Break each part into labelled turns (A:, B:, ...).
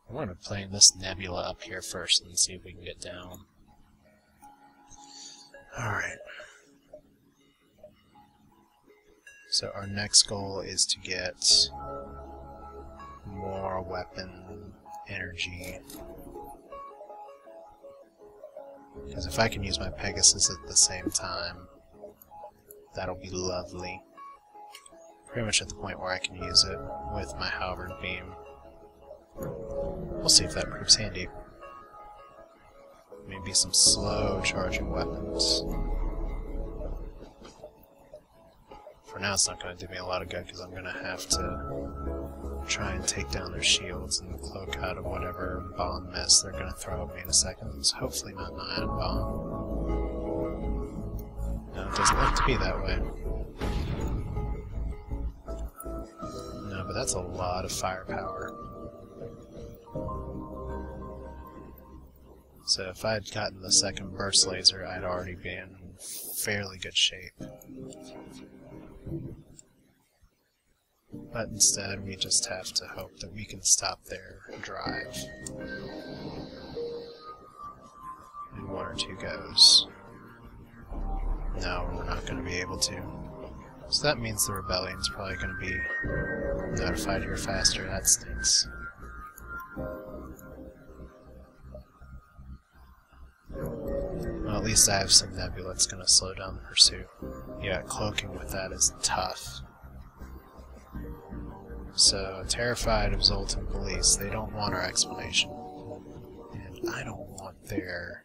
A: We're going to play this nebula up here first and see if we can get down. Alright. So our next goal is to get more weapon energy. Because if I can use my Pegasus at the same time, that'll be lovely. Pretty much at the point where I can use it with my halberd beam. We'll see if that proves handy. Maybe some slow charging weapons. For now it's not going to do me a lot of good because I'm going to have to try and take down their shields and cloak out of whatever bomb mess they're going to throw at me in a second. It's hopefully not an ion bomb. No, it doesn't look to be that way. No, but that's a lot of firepower. So if I had gotten the second burst laser, I'd already be in fairly good shape. But instead, we just have to hope that we can stop their drive in one or two goes. No, we're not going to be able to. So that means the rebellion's probably going to be notified here faster. That stinks. Well, at least I have some nebula that's going to slow down the pursuit. Yeah, cloaking with that is tough. So, terrified of Zoltan police, they don't want our explanation. And I don't want their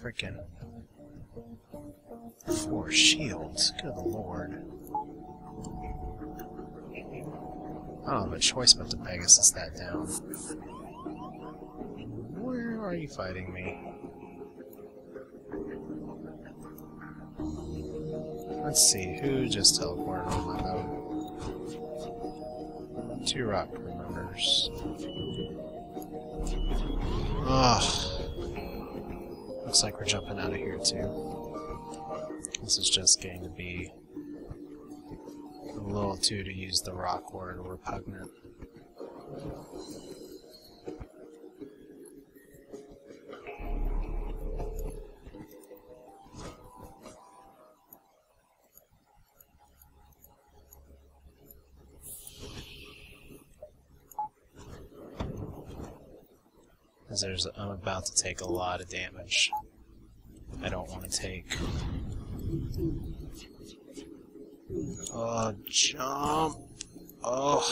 A: freaking 4 shields. Good lord. I don't have a choice but to Pegasus that down. Where are you fighting me? Let's see, who just teleported on my boat? 2 rock crew members. Ugh. Looks like we're jumping out of here too. This is just getting to be a little too to use the rock word repugnant. Because I'm about to take a lot of damage. I don't want to take. Oh, jump! Oh,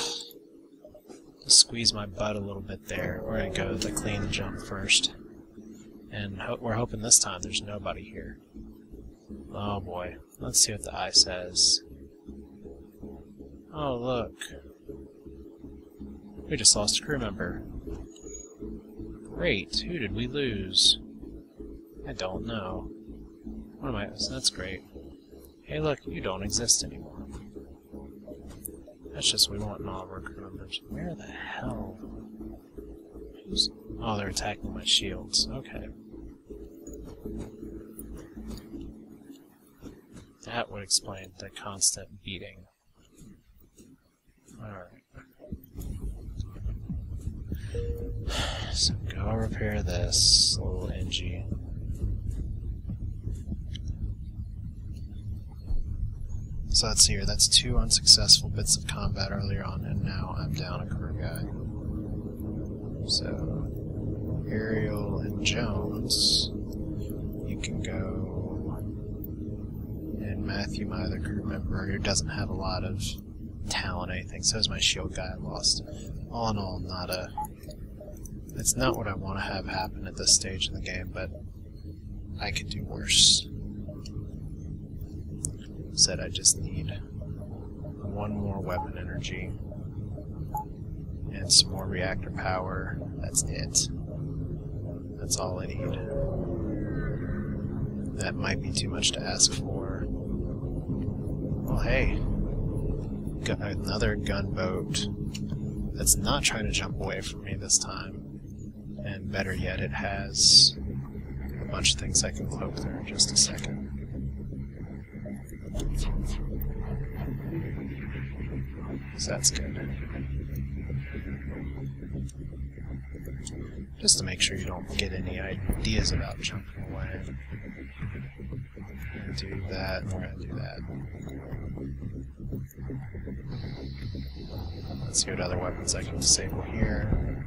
A: just squeeze my butt a little bit there. We're gonna go the clean jump first, and we're hoping this time there's nobody here. Oh boy, let's see what the eye says. Oh look, we just lost a crew member. Great, who did we lose? I don't know. What am I? That's great. Hey look, you don't exist anymore. That's just we want all of our crew members. Where the hell? Oh, they're attacking my shields. Okay. That would explain the constant beating. Alright. So go repair this little NG. So let's see here, that's 2 unsuccessful bits of combat earlier on, and now I'm down a crew guy. So, Ariel and Jones, you can go, and Matthew, my other crew member, who doesn't have a lot of talent or anything, so is my shield guy I lost. All in all, it's not what I want to have happen at this stage in the game, but I could do worse. Said I just need 1 more weapon energy and some more reactor power. That's it. That's all I need. That might be too much to ask for. Well, hey, got another gunboat that's not trying to jump away from me this time. And better yet, it has a bunch of things I can cloak there in just a second. So that's good. just to make sure you don't get any ideas about jumping away. We're going to do that, and we're going to do that. Let's see what other weapons I can disable here.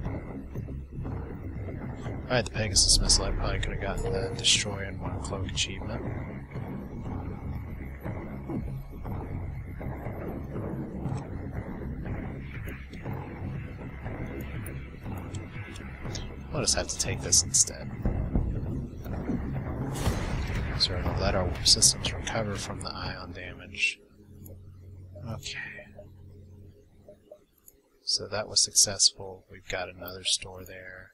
A: Alright, the Pegasus missile, I probably could have gotten the Destroy in One Cloak achievement. We'll just have to take this instead. So we're going to let our systems recover from the ion damage. Okay. So that was successful. We've got another store there.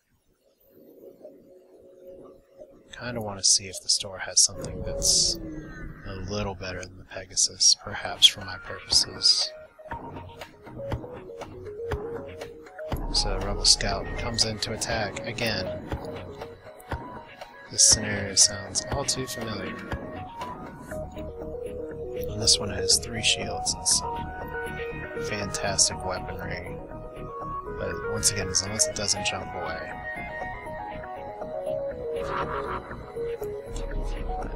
A: Kind of want to see if the store has something that's a little better than the Pegasus, perhaps for my purposes. So Rebel Scout comes in to attack again. This scenario sounds all too familiar. And this one has 3 shields and some fantastic weaponry. But once again, as long as it doesn't jump away.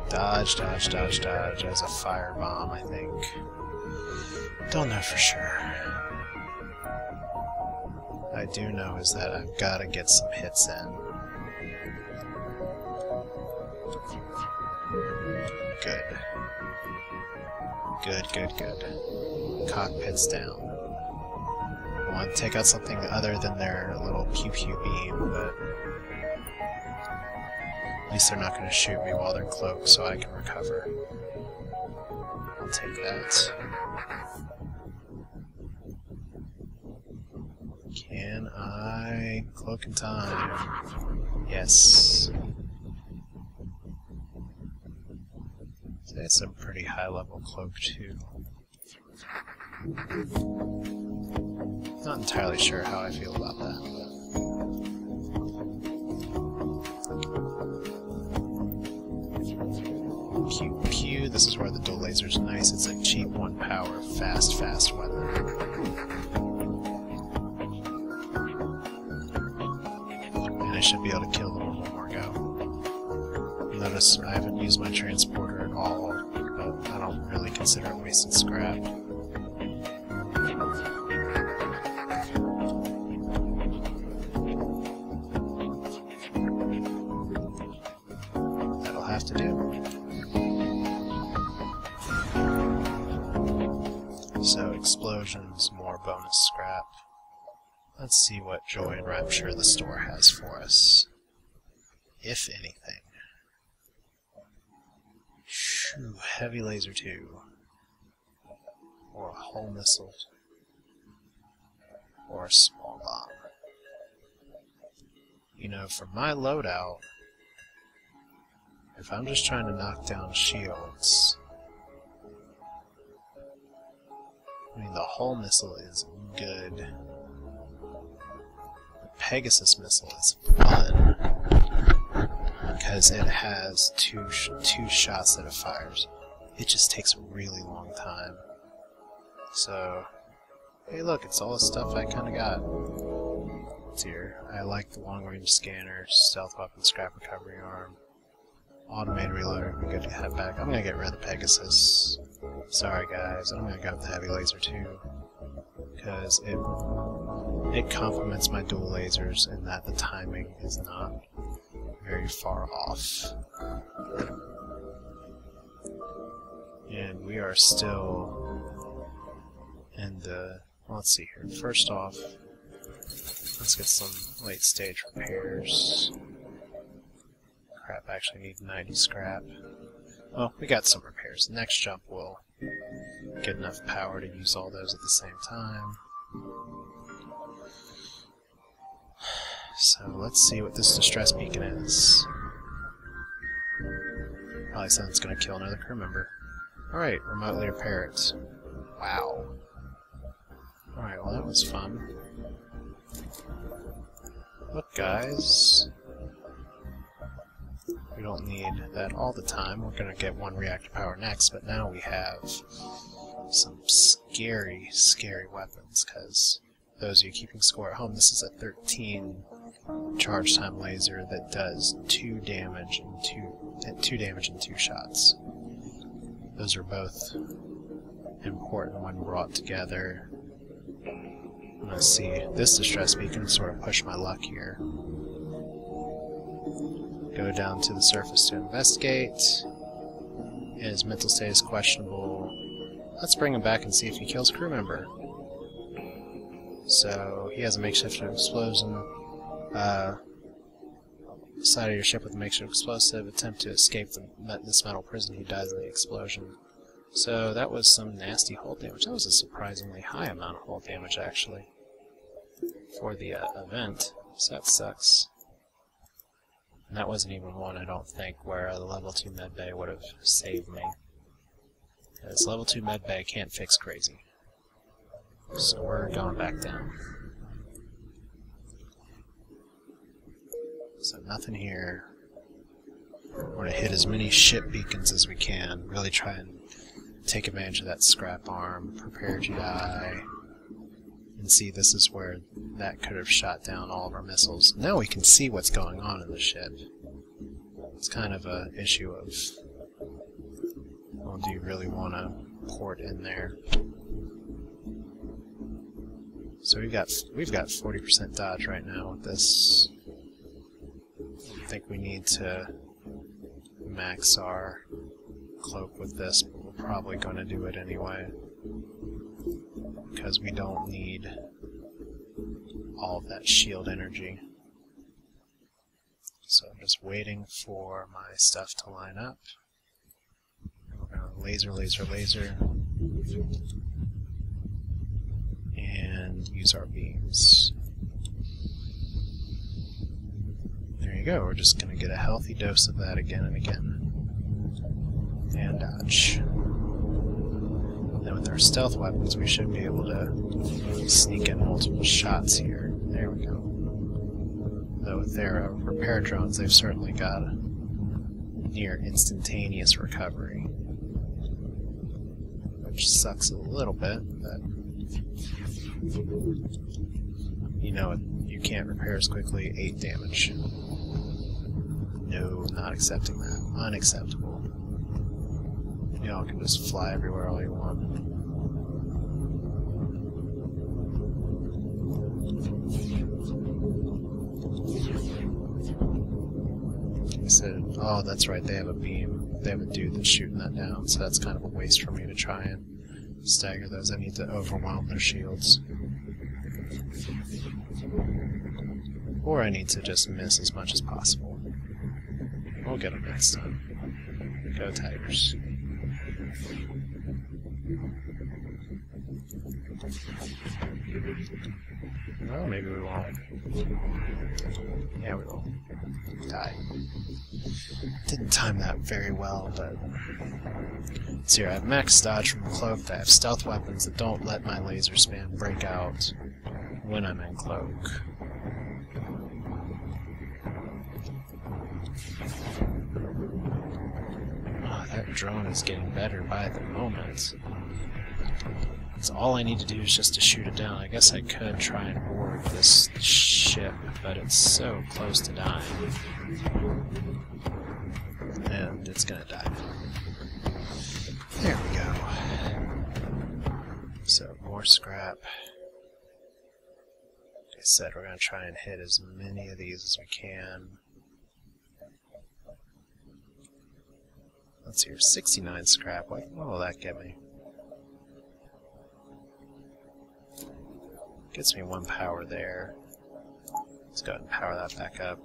A: Dodge, dodge, dodge, dodge as a firebomb, I think. Don't know for sure. I do know is that I've got to get some hits in. Good. Good, good, good. Cockpit's down. I want to take out something other than their little pew-pew beam, but at least they're not going to shoot me while they're cloaked, so I can recover. I'll take that. Can I cloak in time? Yes. It's a pretty high level cloak too. Not entirely sure how I feel about that. Pew pew, this is where the dual laser's nice. It's a cheap 1 power, fast weapon. I should be able to kill them in 1 more go. Notice I haven't used my transporter at all, but I don't really consider it wasted scrap. That'll have to do. So explosions, more bonus scrap. Let's see what joy and rapture the store has for us, if anything. Shoo, heavy laser 2, or a hull missile, or a small bomb. You know, for my loadout, if I'm just trying to knock down shields, I mean, the hull missile is good. Pegasus missile is fun because it has two shots that it fires. It just takes a really long time. So, hey look, it's all the stuff I kind of got. It's here. I like the long-range scanners, stealth weapon, scrap recovery arm, automated reloader. We're good to head back. I'm gonna get rid of the Pegasus. Sorry guys, I'm gonna go with the heavy laser too, because it complements my dual lasers in that the timing is not very far off. And we are still in the... let's see here. First off, let's get some late stage repairs. Crap, I actually need 90 scrap. Well, we got some repairs. The next jump will get enough power to use all those at the same time. So let's see what this distress beacon is. Probably something that's going to kill another crew member. Alright, remotely repair it. Wow. Alright, well that was fun. Look guys, we don't need that all the time. We're going to get 1 reactor power next, but now we have some scary, scary weapons, because those of you keeping score at home, this is a 13 charge time laser that does 2 damage in 2 shots. Those are both important when brought together. Let's see, this distress beacon sort of pushed my luck here. Go down to the surface to investigate. His mental state is questionable. Let's bring him back and see if he kills a crew member. So, he has a makeshift explosion. Side of your ship with a makeshift explosive. Attempt to escape this metal prison. He dies in the explosion. So, that was some nasty hull damage. That was a surprisingly high amount of hull damage, actually, for the event. So that sucks. And that wasn't even one, I don't think, where the level 2 medbay would have saved me. This level 2 medbay can't fix crazy. So we're going back down. So nothing here. We're going to hit as many ship beacons as we can. Really try and take advantage of that scrap arm. Prepare to die. And see, this is where that could have shot down all of our missiles. Now we can see what's going on in the ship. It's kind of an issue of, well, do you really want to port in there? So we've got 40% dodge right now with this. I think we need to max our cloak with this, but we're probably going to do it anyway, because we don't need all of that shield energy. So I'm just waiting for my stuff to line up. We're going to laser, laser, laser, and use our beams. There you go, we're just going to get a healthy dose of that again and again. And dodge. Then with our stealth weapons, we should be able to sneak in multiple shots here. There we go. Though with their repair drones, they've certainly got a near instantaneous recovery. Which sucks a little bit, but you know you can't repair as quickly. 8 damage. No, not accepting that. Unacceptable. Y'all can just fly everywhere all you want. I said, oh, that's right, they have a beam. They have a dude that's shooting that down, so that's kind of a waste for me to try and stagger those. I need to overwhelm their shields. Or I need to just miss as much as possible. We'll get them next time. Go Tigers. Well, maybe we won't. Yeah, we will. Die. Didn't time that very well, but... So here, I have max dodge from cloak. I have stealth weapons that don't let my laser span break out when I'm in cloak. Oh, that drone is getting better by the moment. So all I need to do is just to shoot it down. I guess I could try and board this ship, but it's so close to dying. And it's gonna die. There we go. So, more scrap. Like I said, we're gonna try and hit as many of these as we can. Let's see here, 69 scrap. What will that get me? Gets me 1 power there. Let's go ahead and power that back up.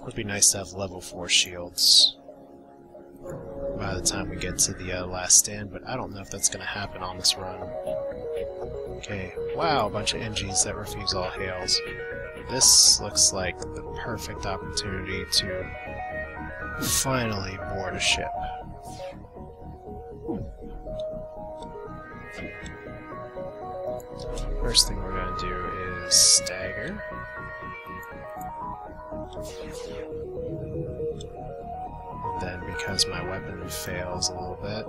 A: Would be nice to have level 4 shields by the time we get to the last stand, but I don't know if that's going to happen on this run. Okay, wow, a bunch of NGs that refuse all hails. This looks like the perfect opportunity to finally board a ship. First thing we're going to do is stagger. And then, because my weapon fails a little bit,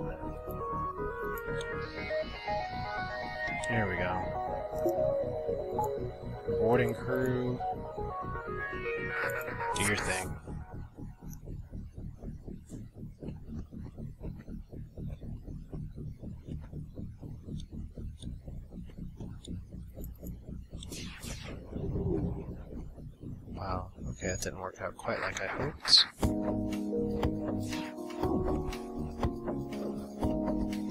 A: There we go. Boarding crew, do your thing. Wow, okay, that didn't work out quite like I hoped.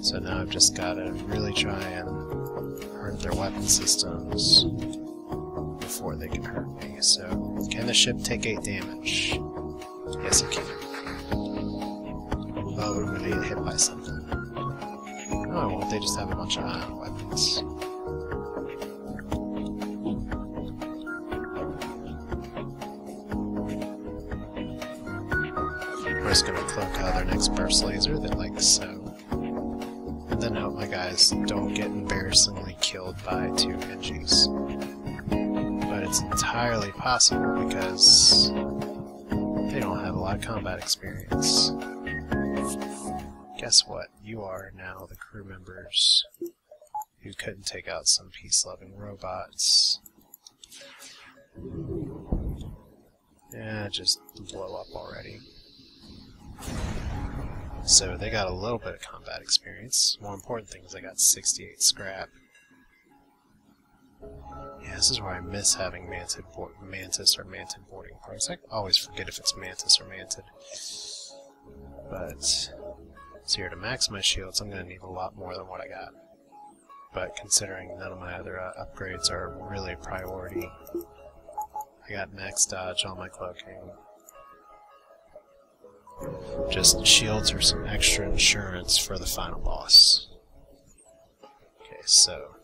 A: So now I've just got to really try and hurt their weapon systems before they can hurt me. So, can the ship take 8 damage? Yes, it can. Oh, I'm going to get hit by something. Oh, well, they just have a bunch of ion weapons. We're just going to cloak out their next burst laser, like so. And then hope my guys don't get embarrassingly killed by 2 Engis. But it's entirely possible because they don't have a lot of combat experience. Guess what? You are now the crew members who couldn't take out some peace-loving robots. Yeah, just blow up already. So they got a little bit of combat experience. More important thing is they got 68 scrap. Yeah, this is where I miss having Mantis or Mantid boarding parties. I always forget if it's Mantis or Mantid. But, so here to max my shields, I'm going to need a lot more than what I got. But considering none of my other upgrades are really a priority, I got max dodge on my cloaking. Just shields are some extra insurance for the final boss. Okay, so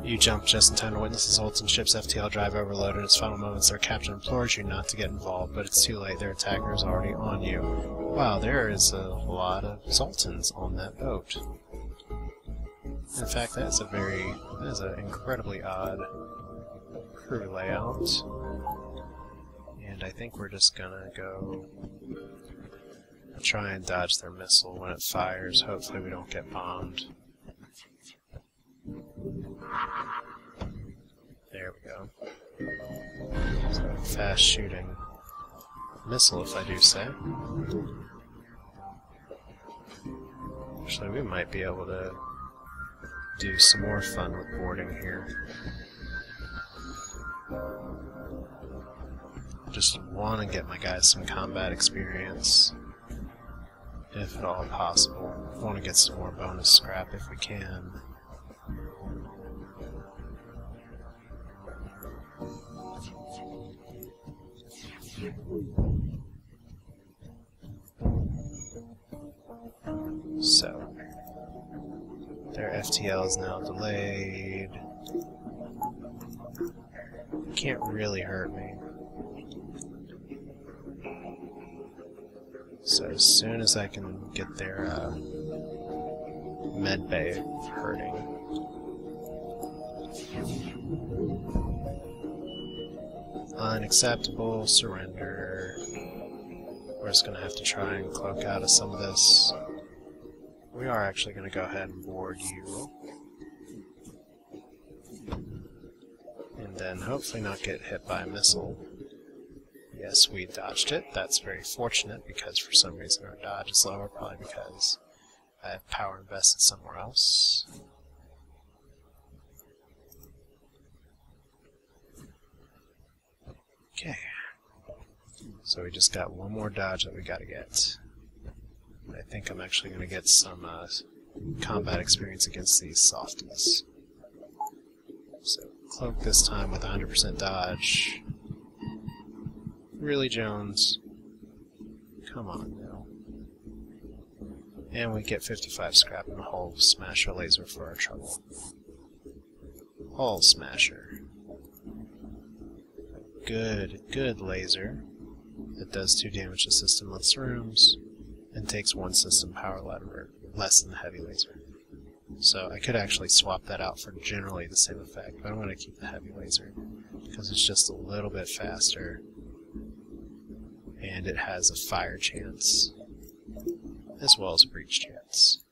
A: you jump just in time to witness the Zoltan ship's FTL drive overload in its final moments. Their captain implores you not to get involved, but it's too late. Their attacker is already on you. Wow, there is a lot of Zoltans on that boat. In fact, that is an incredibly odd crew layout. And I think we're just gonna go try and dodge their missile when it fires. Hopefully we don't get bombed. There we go. So fast shooting missile, if I do say. Actually, we might be able to do some more fun with boarding here. Just want to get my guys some combat experience, if at all possible. Want to get some more bonus scrap if we can. So, their FTL is now delayed. Can't really hurt me. So as soon as I can get their med bay hurting. Unacceptable, surrender. We're just going to have to try and cloak out of some of this. We are actually going to go ahead and board you. And then hopefully not get hit by a missile. Yes, we dodged it. That's very fortunate because for some reason our dodge is lower, probably because I have power invested somewhere else. Okay. So we just got one more dodge that we gotta get. I think I'm actually going to get some combat experience against these softies. So, cloak this time with 100% dodge. Really, Jones? Come on now. And we get 55 scrap and a hull smasher laser for our trouble. Hull smasher. Good laser. It does 2 damage to system-less rooms, and takes 1 system power less than the heavy laser. So I could actually swap that out for generally the same effect, but I'm going to keep the heavy laser, because it's just a little bit faster, and it has a fire chance, as well as a breach chance.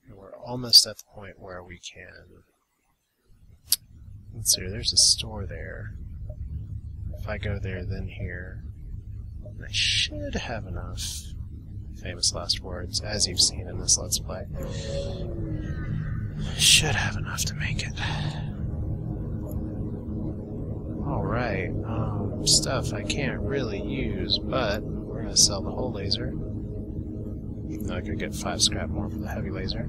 A: And we're almost at the point where we can... Let's see, there's a store there. If I go there, then here, I should have enough. Famous last words, as you've seen in this Let's Play. Should have enough to make it. Alright, stuff I can't really use, but we're going to sell the whole laser. Even though I could get 5 scrap more for the heavy laser.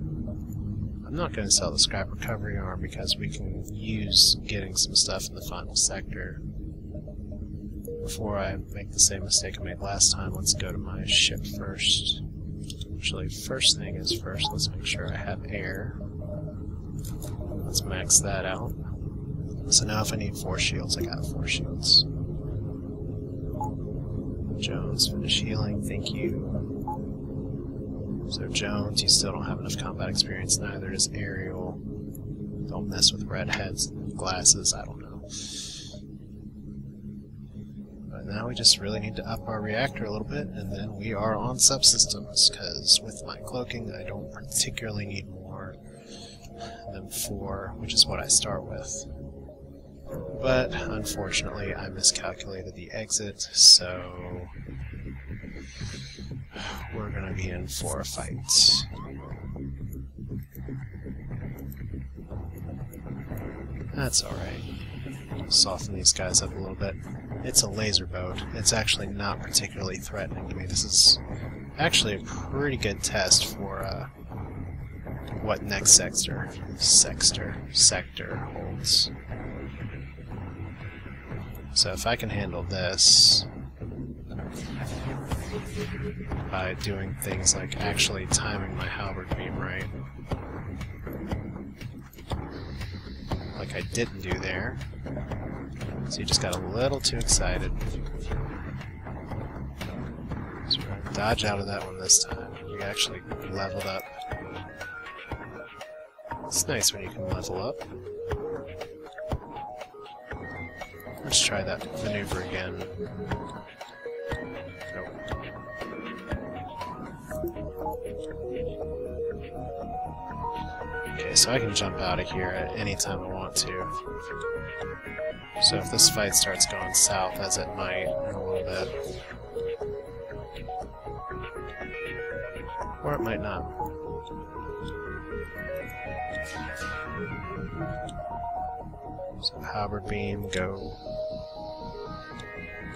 A: I'm not going to sell the scrap recovery arm because we can use getting some stuff in the final sector. Before I make the same mistake I made last time, let's go to my ship first. Actually, first thing is first, let's make sure I have air. Let's max that out. So now if I need 4 shields, I got 4 shields. Jones, finish healing, thank you. So Jones, you still don't have enough combat experience, neither does Ariel. Don't mess with redheads and glasses, I don't know. But now we just really need to up our reactor a little bit, and then we are on subsystems, because with my cloaking I don't particularly need more than 4, which is what I start with. But unfortunately I miscalculated the exit, so we're going to be in for a fight. That's alright. Soften these guys up a little bit. It's a laser boat. It's actually not particularly threatening to me. This is actually a pretty good test for what next sector holds. So if I can handle this by doing things like actually timing my halberd beam right, like I didn't do there, so you just got a little too excited. So we're gonna dodge out of that one this time. We actually leveled up. It's nice when you can level up. Let's try that maneuver again. Nope. Okay, so I can jump out of here at any time I want to. So if this fight starts going south, as it might in a little bit, or it might not. So halberd beam, go.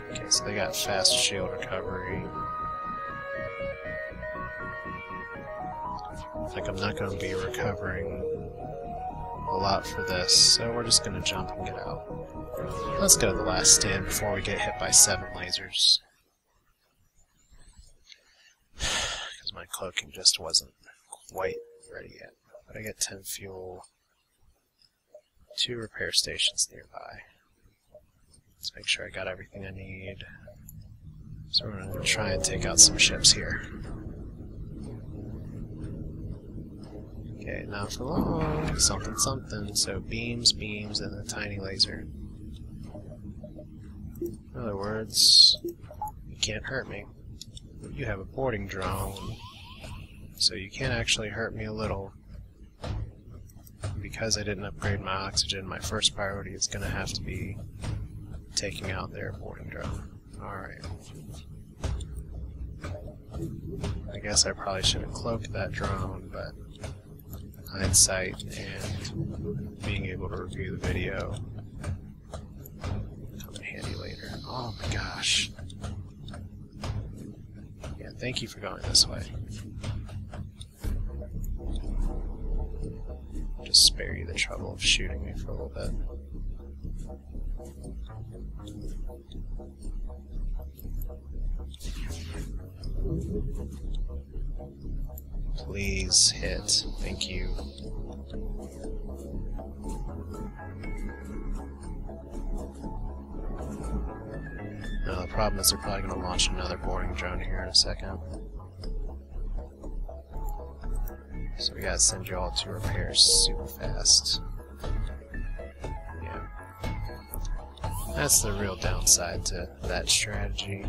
A: Okay, so they got fast shield recovery. I think I'm not going to be recovering a lot for this, so we're just going to jump and get out. Let's go to the last stand before we get hit by 7 lasers. Because my cloaking just wasn't quite ready yet. But I get 10 fuel, 2 repair stations nearby. Let's make sure I got everything I need. So we're going to try and take out some ships here. Okay, not for long. Something, something. So beams, beams, and a tiny laser. In other words, you can't hurt me. You have a boarding drone, so you can actually hurt me a little. Because I didn't upgrade my oxygen, my first priority is going to have to be taking out their boarding drone. Alright. I guess I probably should have cloaked that drone, but hindsight and being able to review the video come in handy later. Oh my gosh. Yeah, thank you for going this way. Just spare you the trouble of shooting me for a little bit. Please hit. Thank you. Now the problem is they're probably going to launch another boarding drone here in a second. So we gotta send you all to repairs super fast. Yeah. That's the real downside to that strategy.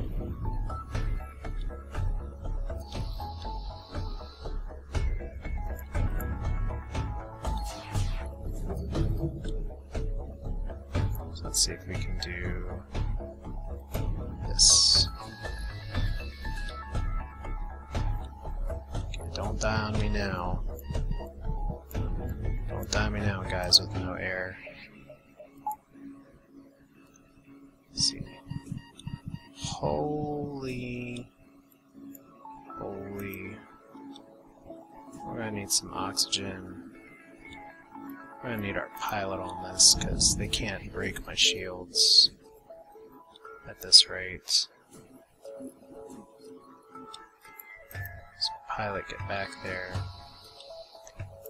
A: So let's see if we can do this. Okay, don't die on me now. Don't die on me now, guys, with no air. Let's see. Holy. We're gonna need some oxygen. We're gonna need our pilot on this, because they can't break my shields at this rate. So pilot, get back there.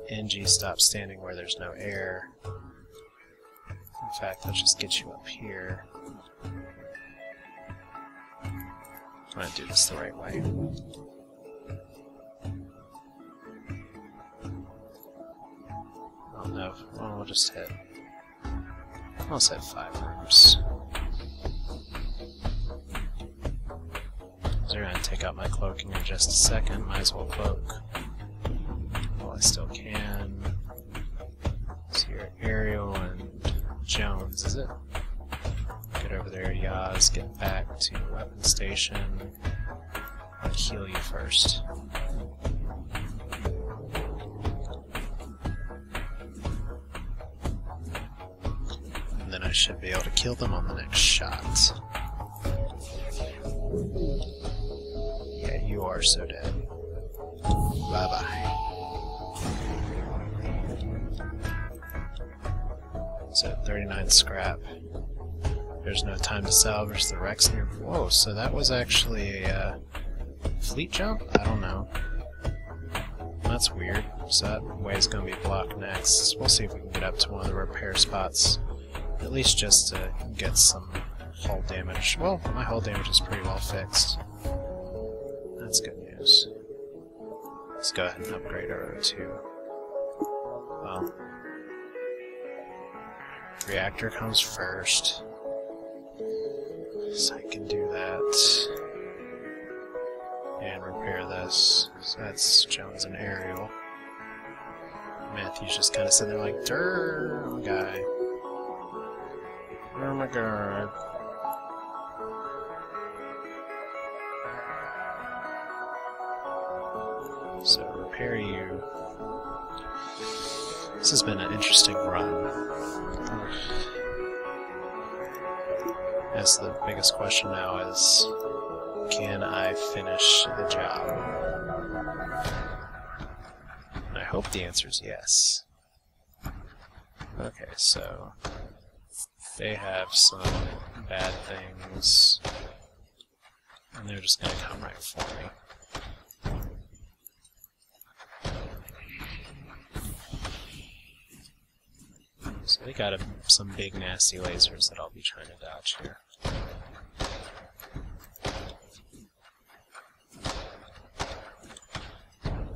A: NG, stop standing where there's no air. In fact, let's just get you up here. I'm gonna do this the right way. Oh no, well, we'll just hit. I'll just hit 5 rooms. So we're gonna take out my cloaking in just a second. Might as well cloak while I still can. So you're Ariel and Jones, is it? Get over there, Yaz. Get back to weapon station. I'll heal you first. And then I should be able to kill them on the next shot. Yeah, you are so dead. Bye-bye. So 39 scrap. There's no time to salvage the wrecks near. Whoa, so that was actually a fleet jump? I don't know. That's weird. So that way's gonna be blocked next. We'll see if we can get up to one of the repair spots. At least just to get some hull damage. Well, my hull damage is pretty well fixed. That's good news. Let's go ahead and upgrade our O2. Well, reactor comes first. So I can do that. And repair this. So that's Jones and Ariel. Matthew's just kind of sitting there like, "Durr, oh my guy. Oh my god." So repair you. This has been an interesting run. Guess the biggest question now is, can I finish the job? And I hope the answer is yes. Okay, so they have some bad things, and they're just gonna come right for me. So they got some big nasty lasers that I'll be trying to dodge here.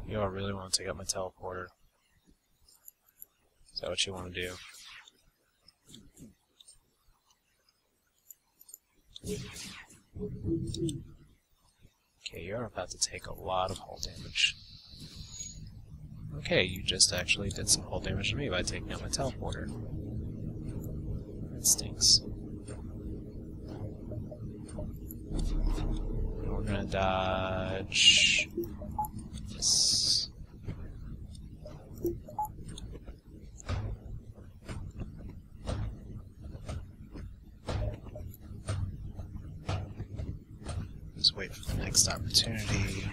A: You all really want to take out my teleporter? Is that what you want to do? Okay, you're about to take a lot of hull damage. Okay, you just actually did some hull damage to me by taking out my teleporter. That stinks. We're gonna dodge this. Just wait for the next opportunity.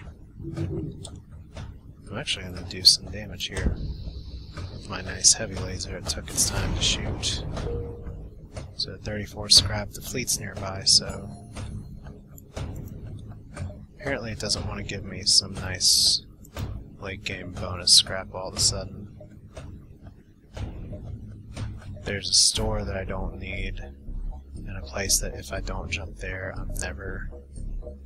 A: I'm actually going to do some damage here with my nice heavy laser. It took its time to shoot. So 34 scrap. The fleet's nearby, so apparently it doesn't want to give me some nice late game bonus scrap all of a sudden. There's a store that I don't need, and a place that if I don't jump there, I'm never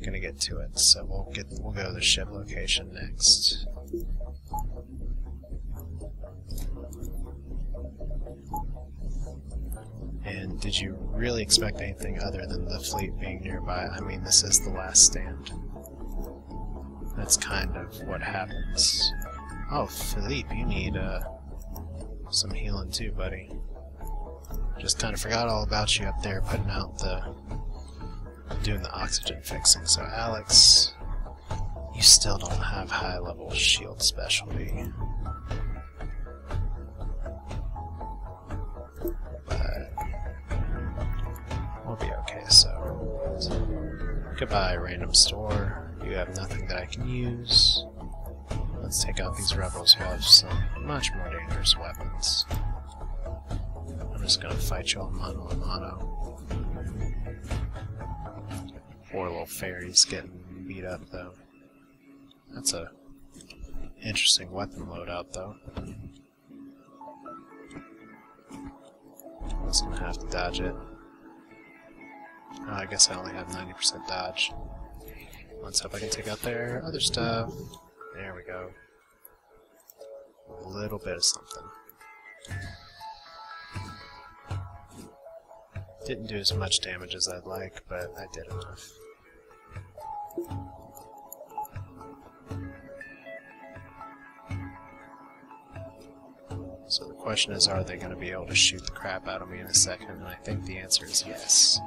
A: gonna get to it. So we'll go to the ship location next. And did you really expect anything other than the fleet being nearby? I mean, this is the last stand. That's kind of what happens. Oh, Philippe, you need some healing too, buddy. Just kind of forgot all about you up there putting out doing the oxygen fixing. So Alex, you still don't have high level shield specialty. But we'll be okay, so goodbye, random store. You have nothing that I can use. Let's take out these rebels who have some much more dangerous weapons. I'm just gonna fight you all mano a mano. Poor little fairy's getting beat up though. That's a interesting weapon loadout though. I was gonna have to dodge it. Oh, I guess I only have 90% dodge. Let's hope I can take out their other stuff. There we go. A little bit of something. Didn't do as much damage as I'd like, but I did enough. So the question is, are they going to be able to shoot the crap out of me in a second? And I think the answer is yes.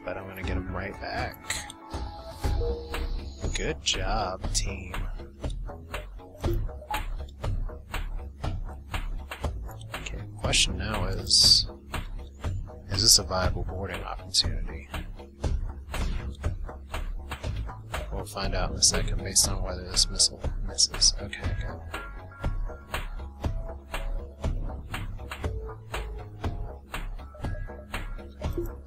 A: But I'm going to get them right back. Good job, team. Okay, the question now is this a viable boarding opportunity? We'll find out in a second based on whether this missile misses. Okay, good.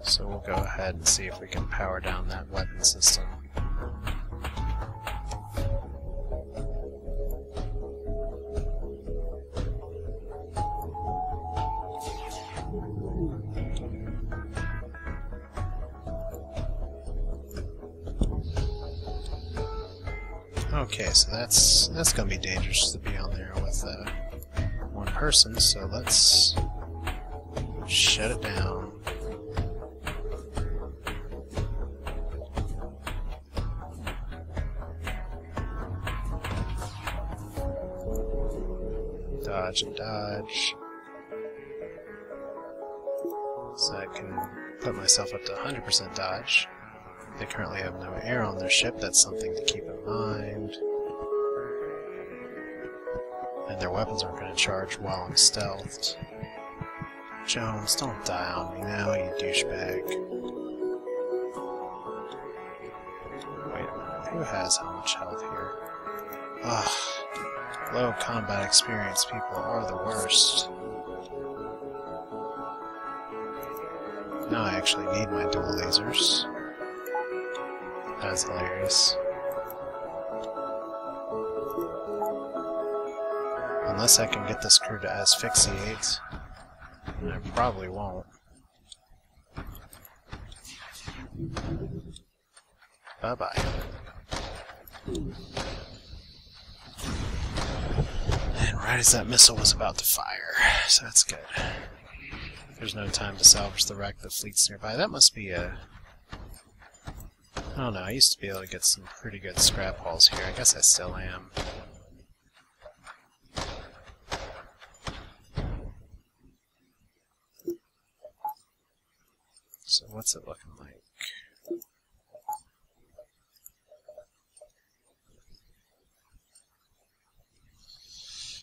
A: So we'll go ahead and see if we can power down that weapon system. Okay, so that's gonna be dangerous to be on there with one person, so let's shut it down. Dodge and dodge. So I can put myself up to 100% dodge. They currently have no air on their ship, that's something to keep in mind. And their weapons aren't going to charge while I'm stealthed. Jones, don't die on me now, you douchebag. Wait a minute, who has how much health here? Ugh, low combat experience people are the worst. Now I actually need my dual lasers. That's hilarious. Unless I can get this crew to asphyxiate, and I probably won't. Bye-bye. And right as that missile was about to fire, so that's good. There's no time to salvage the wreck, the fleet's nearby. That must be a... I don't know, I used to be able to get some pretty good scrap hauls here. I guess I still am. So what's it looking like?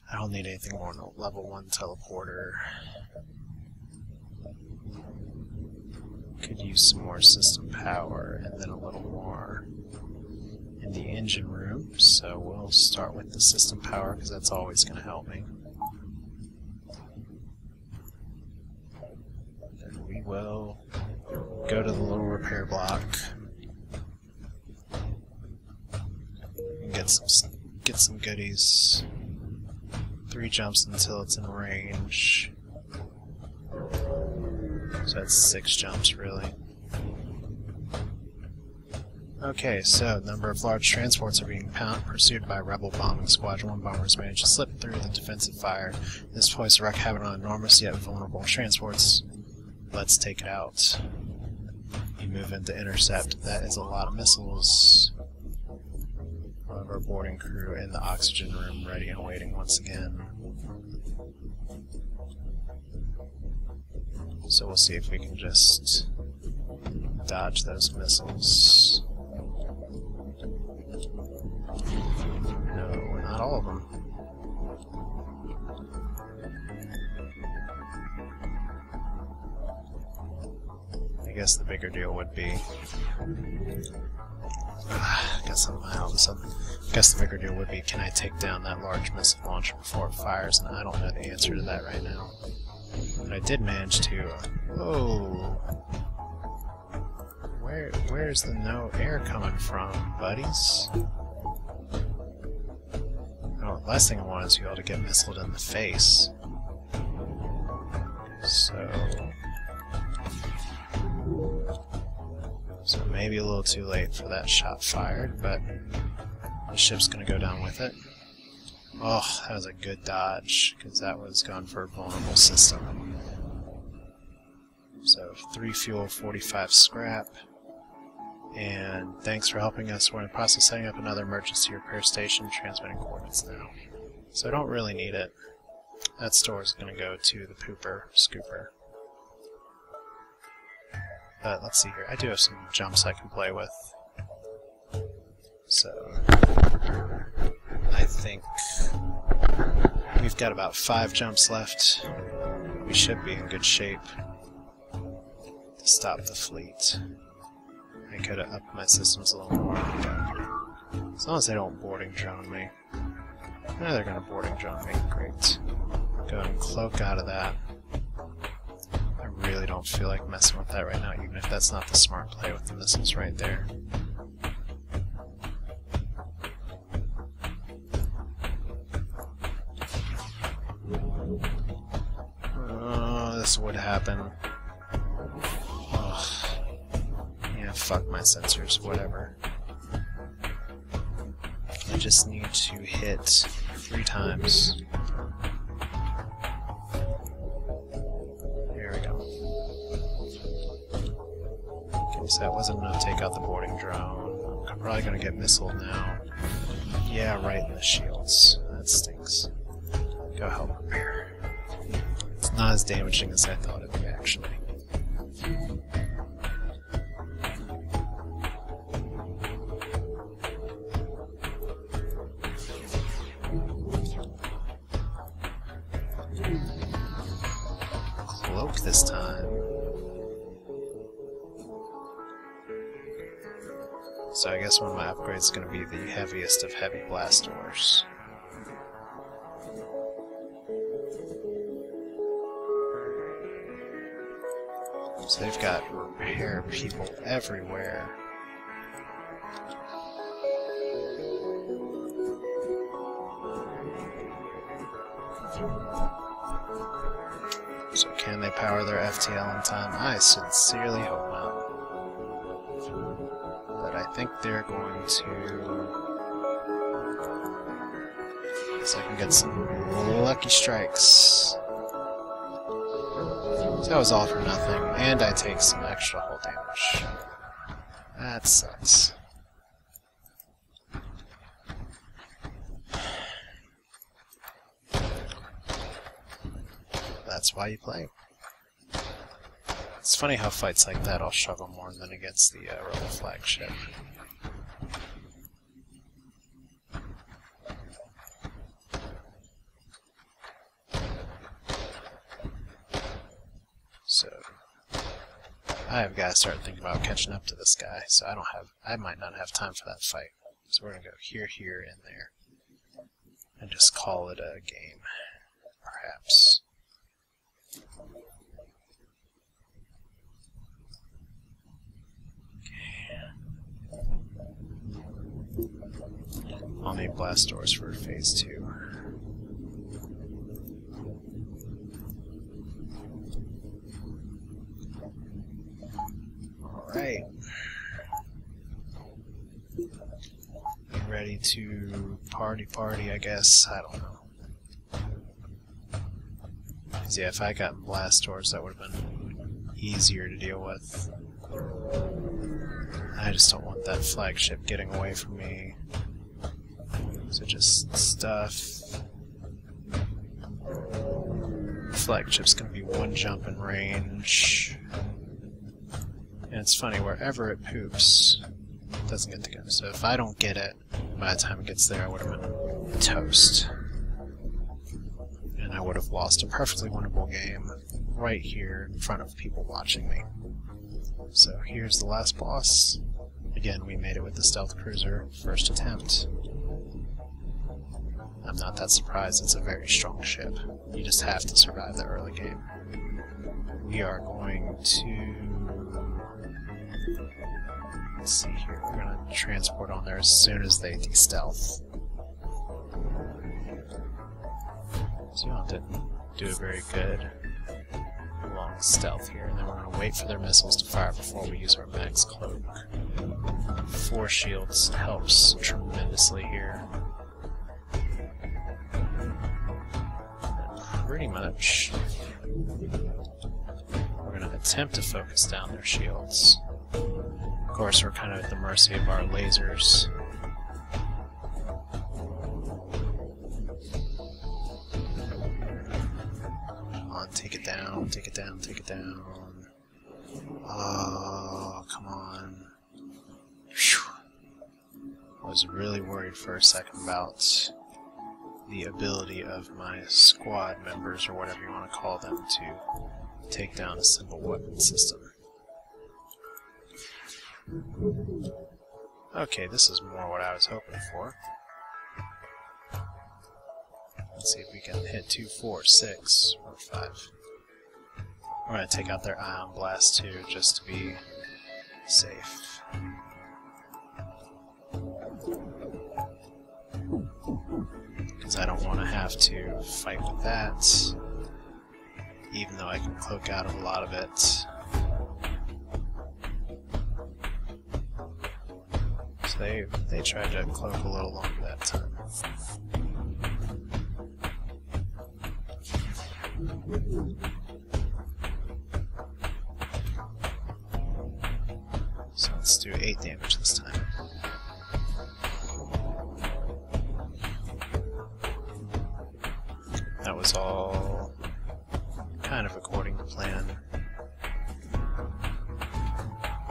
A: I don't need anything more than a level 1 teleporter. Could use some more system power and then a little more in the engine room, so we'll start with the system power because that's always going to help me. Then we will go to the little repair block and get some goodies. 3 jumps until it's in range. So that's 6 jumps, really. Okay, so the number of large transports are being pursued by Rebel bombing squadron. 1 bombers managed to slip through the defensive fire. This poised to wreak havoc on enormous yet vulnerable transports. Let's take it out. You move into intercept. That is a lot of missiles. However, our boarding crew in the oxygen room ready and waiting once again. So we'll see if we can just dodge those missiles. No, not all of them. I guess the bigger deal would be... got something all of a sudden. I guess the bigger deal would be, can I take down that large missile launcher before it fires? And I don't know the answer to that right now. But I did manage to... whoa! Where's the no air coming from, buddies? Oh, the last thing I want is you all to get missiled in the face. So maybe a little too late for that shot fired, but the ship's gonna go down with it. Oh, that was a good dodge, because that was gone for a vulnerable system. So 3 fuel, 45 scrap. And thanks for helping us. We're in the process of setting up another emergency repair station, transmitting coordinates now. So I don't really need it. That store is going to go to the scooper. But let's see here. I do have some jumps I can play with. So I think we've got about 5 jumps left. We should be in good shape to stop the fleet. I could have upped my systems a little more, but as long as they don't boarding drone me. No, they're going to boarding drone me. Great. Go ahead and cloak out of that. I really don't feel like messing with that right now, even if that's not the smart play with the missiles right there. Oh, this would happen. Fuck my sensors, whatever. I just need to hit 3 times. There we go. Okay, so that wasn't enough to take out the boarding drone. I'm probably gonna get missiled now. Yeah, right in the shields. That stinks. Go help repair. It's not as damaging as I thought it would be, actually. This time. So I guess one of my upgrades is going to be the heaviest of heavy blast doors. So they've got repair people everywhere. So can they power their FTL in time? I sincerely hope not. But I think they're going to... so I can get some lucky strikes. So that was all for nothing, and I take some extra hull damage. That sucks. That's why you play. It's funny how fights like that I'll struggle more than against the Rebel Flagship. So I've got to start thinking about catching up to this guy. So I might not have time for that fight. So we're gonna go here, here, and there, and just call it a game, perhaps. I'll need blast doors for phase 2. Alright. Ready to party, I guess. I don't know. Because yeah, if I got blast doors, that would have been easier to deal with. I just don't want that flagship getting away from me. So just stuff. Flagship's going to be one jump in range. And it's funny, wherever it poops, it doesn't get to go. So if I don't get it, by the time it gets there, I would have been toast. And I would have lost a perfectly winnable game right here in front of people watching me. So here's the last boss. Again, we made it with the stealth cruiser, first attempt. I'm not that surprised, it's a very strong ship. You just have to survive the early game. We are going to... Let's see here, we're going to transport on there as soon as they de-stealth. Zeon didn't do a very good long stealth here, and then we're going to wait for their missiles to fire before we use our max cloak. 4 shields helps tremendously here. And pretty much we're going to attempt to focus down their shields. Of course, we're kind of at the mercy of our lasers. Come on, take it down, take it down, take it down. Oh, come on. Whew. I was really worried for a second about the ability of my squad members, or whatever you want to call them, to take down a simple weapon system. Okay, this is more what I was hoping for. Let's see if we can hit 2, 4, 6, or 5. We're going to take out their ion blast too, just to be safe. Because I don't want to have to fight with that, even though I can cloak out of a lot of it. So they tried to cloak a little longer that time. So let's do 8 damage this time. That was all kind of according to plan. I'm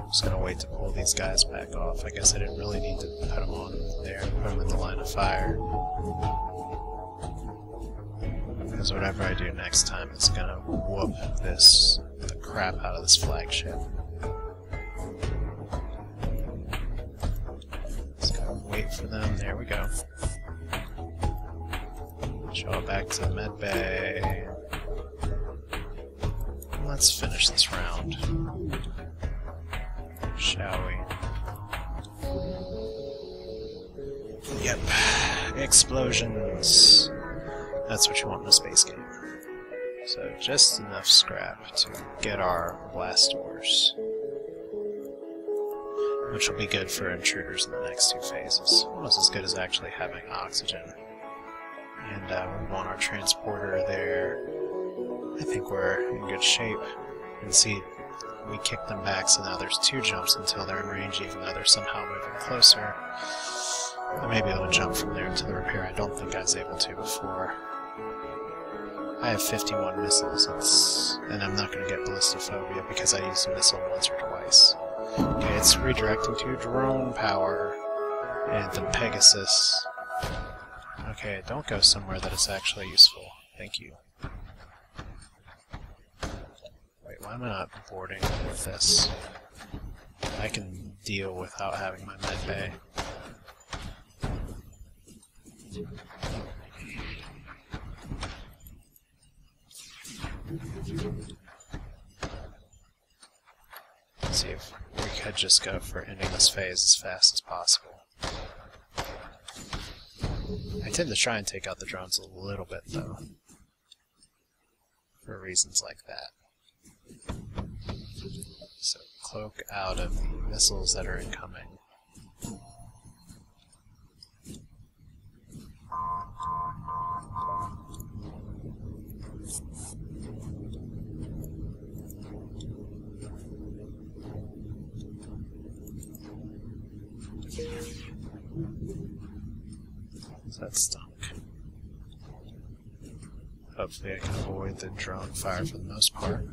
A: just gonna wait to pull these guys back off. I guess I didn't really need to put them on there, put them in the line of fire. Because whatever I do next time, it's gonna whoop the crap out of this flagship. Just gotta wait for them. There we go. Show it back to the med bay. Let's finish this round, shall we? Yep. Explosions. That's what you want in a space game. So just enough scrap to get our blast doors, which will be good for intruders in the next 2 phases. Almost as good as actually having oxygen. And we want our transporter there. I think we're in good shape. You can see we kicked them back, so now there's 2 jumps until they're in range, even though they're somehow moving closer. I may be able to jump from there to the repair. I don't think I was able to before. I have 51 missiles, and I'm not going to get ballistophobia because I used a missile once or twice. Okay, it's redirecting to drone power, and the Pegasus. Okay, don't go somewhere that is actually useful. Thank you. Wait, why am I not boarding with this? I can deal without having my med bay. Let's see if we could just go for ending this phase as fast as possible. I tend to try and take out the drones a little bit, though, for reasons like that. So, cloak out of the missiles that are incoming. So that stunk. Hopefully I can avoid the drone fire for the most part.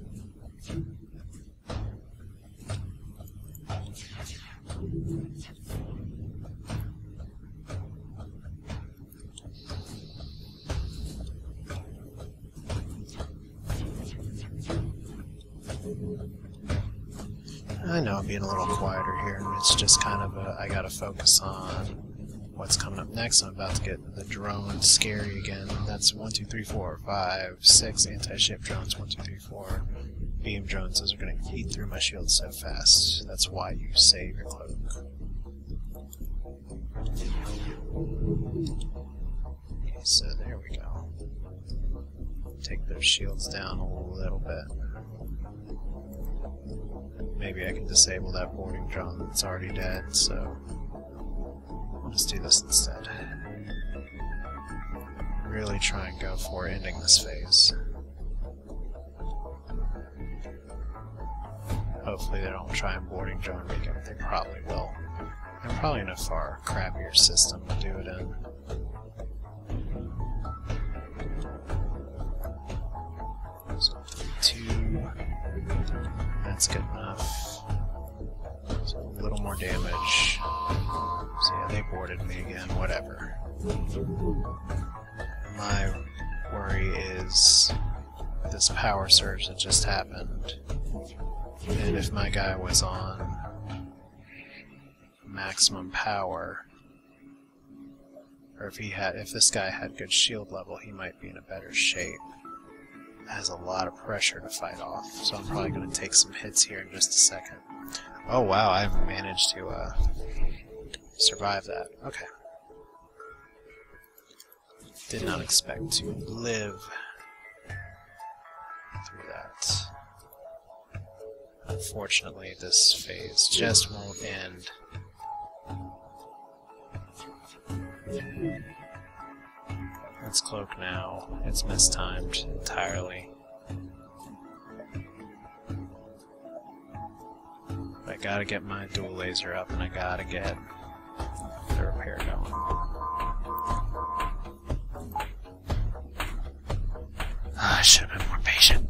A: I know I'm being a little quieter here, and it's just kind of I gotta focus on what's coming up next. I'm about to get the drone scary again. That's 1, 2, 3, 4, 5, 6 anti-ship drones. 1, 2, 3, 4 beam drones. Those are gonna eat through my shield so fast. That's why you save your cloak. Okay, so there we go. Take those shields down a little bit. Maybe I can disable that boarding drone that's already dead, so I'll just do this instead. Really try and go for ending this phase. Hopefully they don't try and boarding drone me again. They probably will. I'm probably in a far crappier system to do it in. So 2. That's good enough. So a little more damage. So yeah, they boarded me again, whatever. My worry is this power surge that just happened. And if my guy was on maximum power, or if this guy had good shield level, he might be in a better shape. Has a lot of pressure to fight off, so I'm probably going to take some hits here in just a second. Oh wow, I've managed to survive that. Okay. Did not expect to live through that. Unfortunately, this phase just won't end. Let's cloak now. It's mistimed entirely. I gotta get my dual laser up, and I gotta get the repair going. I should have been more patient.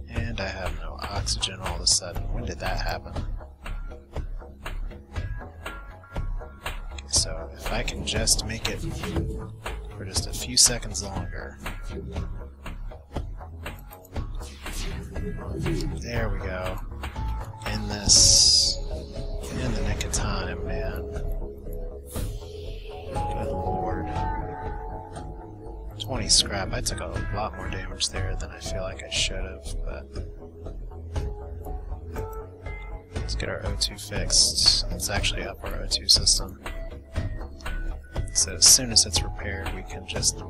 A: And I have no oxygen all of a sudden. When did that happen? So if I can just make it for just a few seconds longer. There we go. In the nick of time, man. Good lord. 20 scrap. I took a lot more damage there than I feel like I should have, but let's get our O2 fixed. Let's actually up our O2 system. So as soon as it's repaired, we can just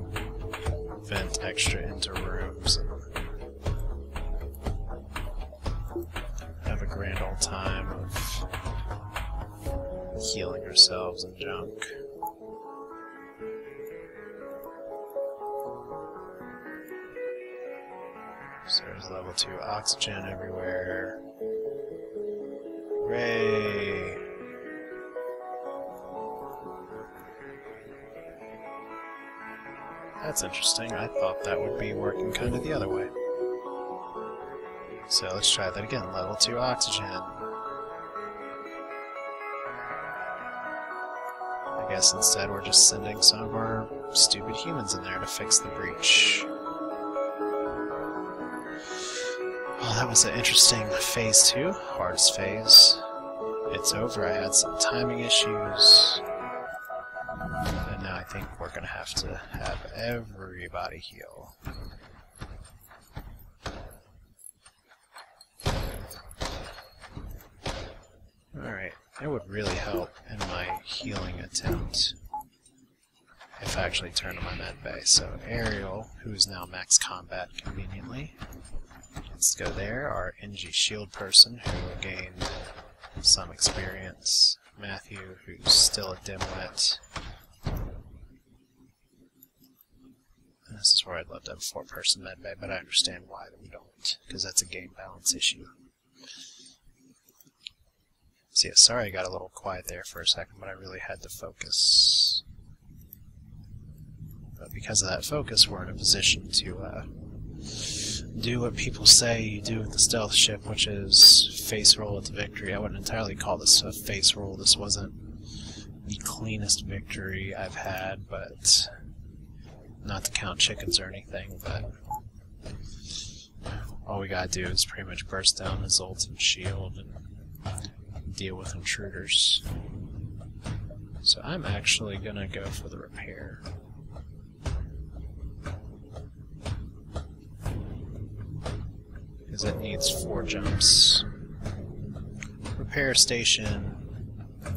A: vent extra into rooms and have a grand old time of healing ourselves and junk. So there's level 2 oxygen everywhere. Hooray! That's interesting. I thought that would be working kind of the other way. So let's try that again. Level 2 oxygen. I guess instead we're just sending some of our stupid humans in there to fix the breach. Well, that was an interesting phase 2. Hardest phase. It's over. I had some timing issues. And now I think we're going to have everybody heal. Alright, it would really help in my healing attempt if I actually turn on my med bay. So Ariel, who is now max combat conveniently, let's go there. Our NG shield person, who gained some experience. Matthew, who's still a dimwit. And this is where I'd love to have a 4-person medbay, but I understand why we don't, because that's a game balance issue. So yeah, sorry I got a little quiet there for a second, but I really had to focus. But because of that focus, we're in a position to do what people say you do with the stealth ship, which is face roll at the victory. I wouldn't entirely call this a face roll. This wasn't the cleanest victory I've had, but not to count chickens or anything, but all we gotta do is pretty much burst down his ultimate shield and deal with intruders. So I'm actually gonna go for the repair. Because it needs 4 jumps. Repair station.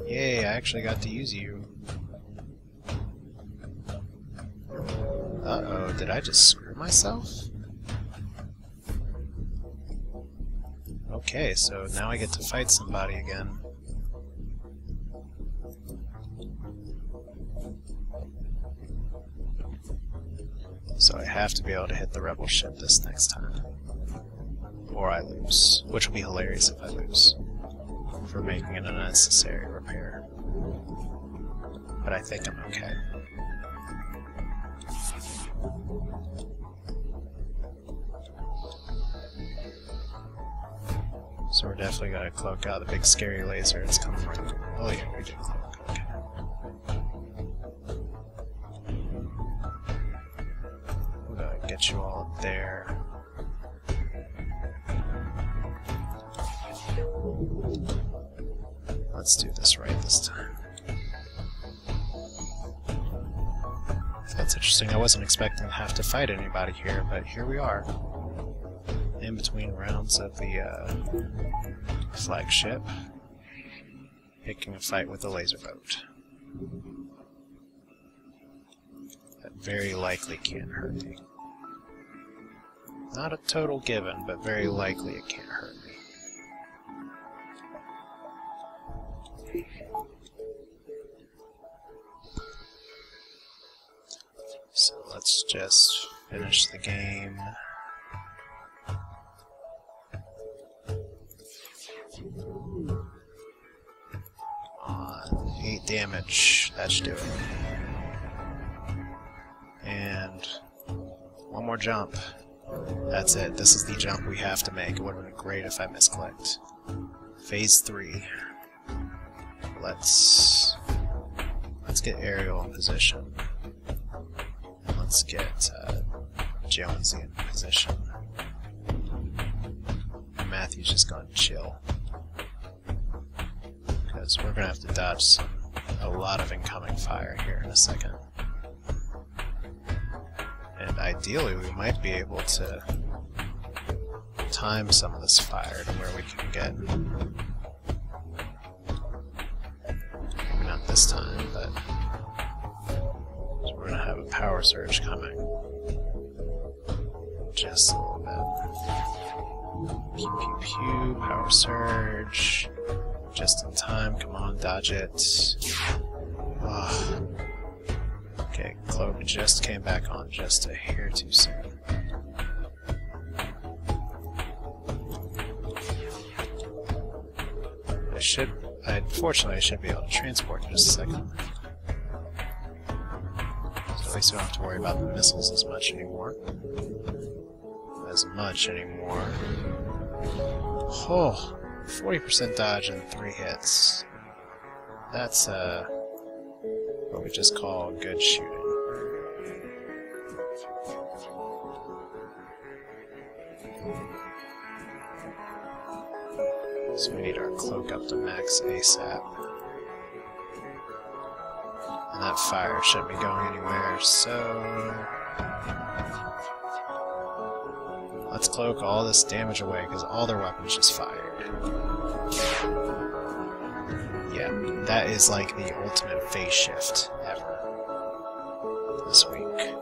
A: Yay, I actually got to use you. Uh-oh, did I just screw myself? Okay, so now I get to fight somebody again. So I have to be able to hit the Rebel ship this next time. Or I lose, which will be hilarious if I lose for making an unnecessary repair. But I think I'm okay. So we're definitely gonna cloak out the big scary laser that's coming right. Oh yeah, we did cloak. Okay. We're gonna get you all up there. Let's do this right this time. That's interesting. I wasn't expecting to have to fight anybody here, but here we are. In between rounds of the flagship, picking a fight with the laser boat. That very likely can't hurt me. Not a total given, but very likely it can't hurt me. So let's just finish the game. On 8 damage, that should do it. And 1 more jump. That's it. This is the jump we have to make. It would have been great if I misclicked. Phase 3. Let's get Ariel in position. Let's get Jonesy in position. And Matthew's just gonna chill. Because we're gonna have to dodge a lot of incoming fire here in a second. And ideally we might be able to time some of this fire to where we can get... Maybe not this time, but... So we're gonna have a power surge coming. Just a little bit. Pew pew pew, power surge. Just in time, come on, dodge it. Oh. Okay, Cloak just came back on just a hair too soon. Fortunately, I should be able to transport in just a second. So at least we don't have to worry about the missiles as much anymore. Oh, 40% dodge in 3 hits. That's what we just call good shooting. So we need our cloak up to max ASAP. And that fire shouldn't be going anywhere, so... Let's cloak all this damage away, because all their weapons just fired. Yeah, that is like the ultimate phase shift ever this week.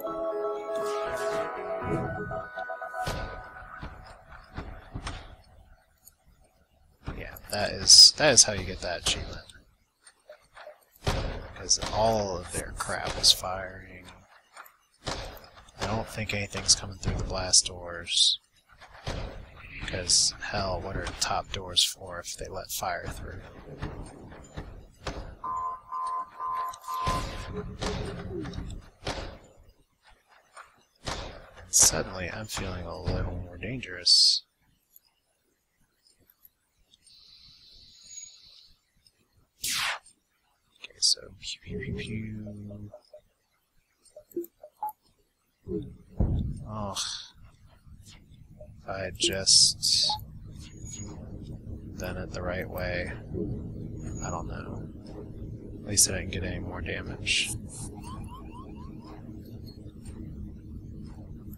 A: Yeah, that is how you get that achievement. Because all of their crap was firing. I don't think anything's coming through the blast doors. Because, hell, what are top doors for if they let fire through? Suddenly, I'm feeling a little more dangerous. Okay, so pew pew pew pew. Oh, if I had just done it the right way, I don't know. At least I didn't get any more damage.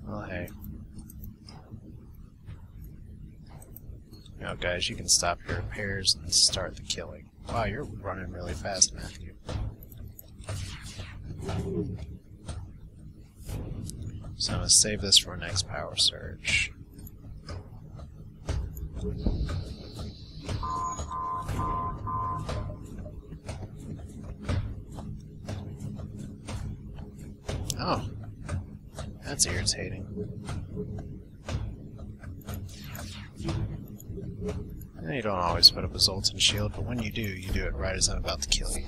A: Well, hey. Now, guys, you can stop your repairs and start the killing. Wow, you're running really fast, Matthew. So I'm going to save this for our next power surge. Oh, that's irritating. And you don't always put up a Zoltan shield, but when you do it right as I'm about to kill you.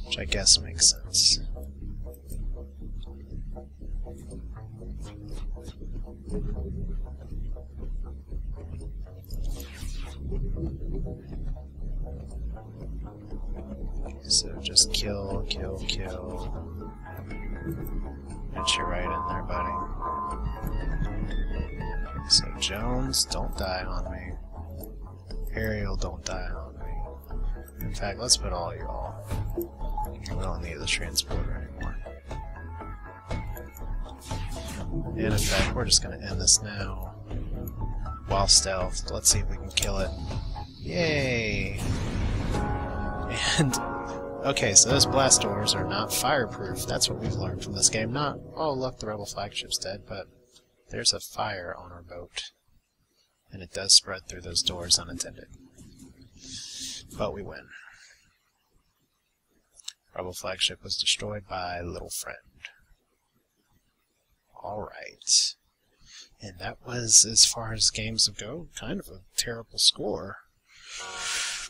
A: Which I guess makes sense. So just kill, kill, kill. Get you right in there, buddy. So Jones, don't die on me. Ariel, don't die on me. In fact, let's put all y'all. We don't need the transporter anymore. And in fact, we're just going to end this now. While stealthed. Let's see if we can kill it. Yay! And, okay, so those blast doors are not fireproof. That's what we've learned from this game. Not, oh look, the Rebel Flagship's dead, but there's a fire on our boat. And it does spread through those doors unattended. But we win. Rebel Flagship was destroyed by Little Friend. Alright. And that was, as far as games go, kind of a terrible score.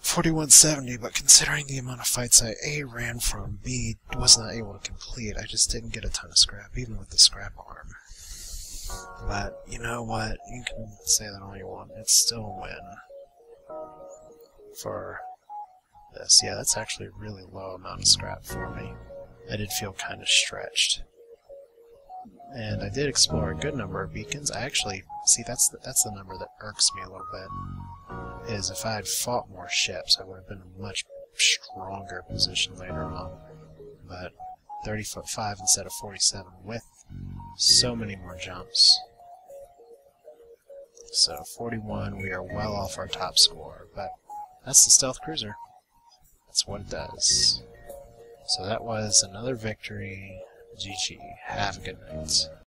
A: 4170, but considering the amount of fights I A ran from, B was not able to complete, I just didn't get a ton of scrap, even with the scrap arm. But, you know what, you can say that all you want, it's still a win. For this. Yeah, that's actually a really low amount of scrap for me. I did feel kind of stretched. And I did explore a good number of beacons. I actually, see, that's the number that irks me a little bit. Is if I had fought more ships, I would have been in a much stronger position later on. But 30'5" instead of 47 with so many more jumps. So 41, we are well off our top score, but that's the stealth cruiser. That's what it does. So that was another victory. GG. Have a good night.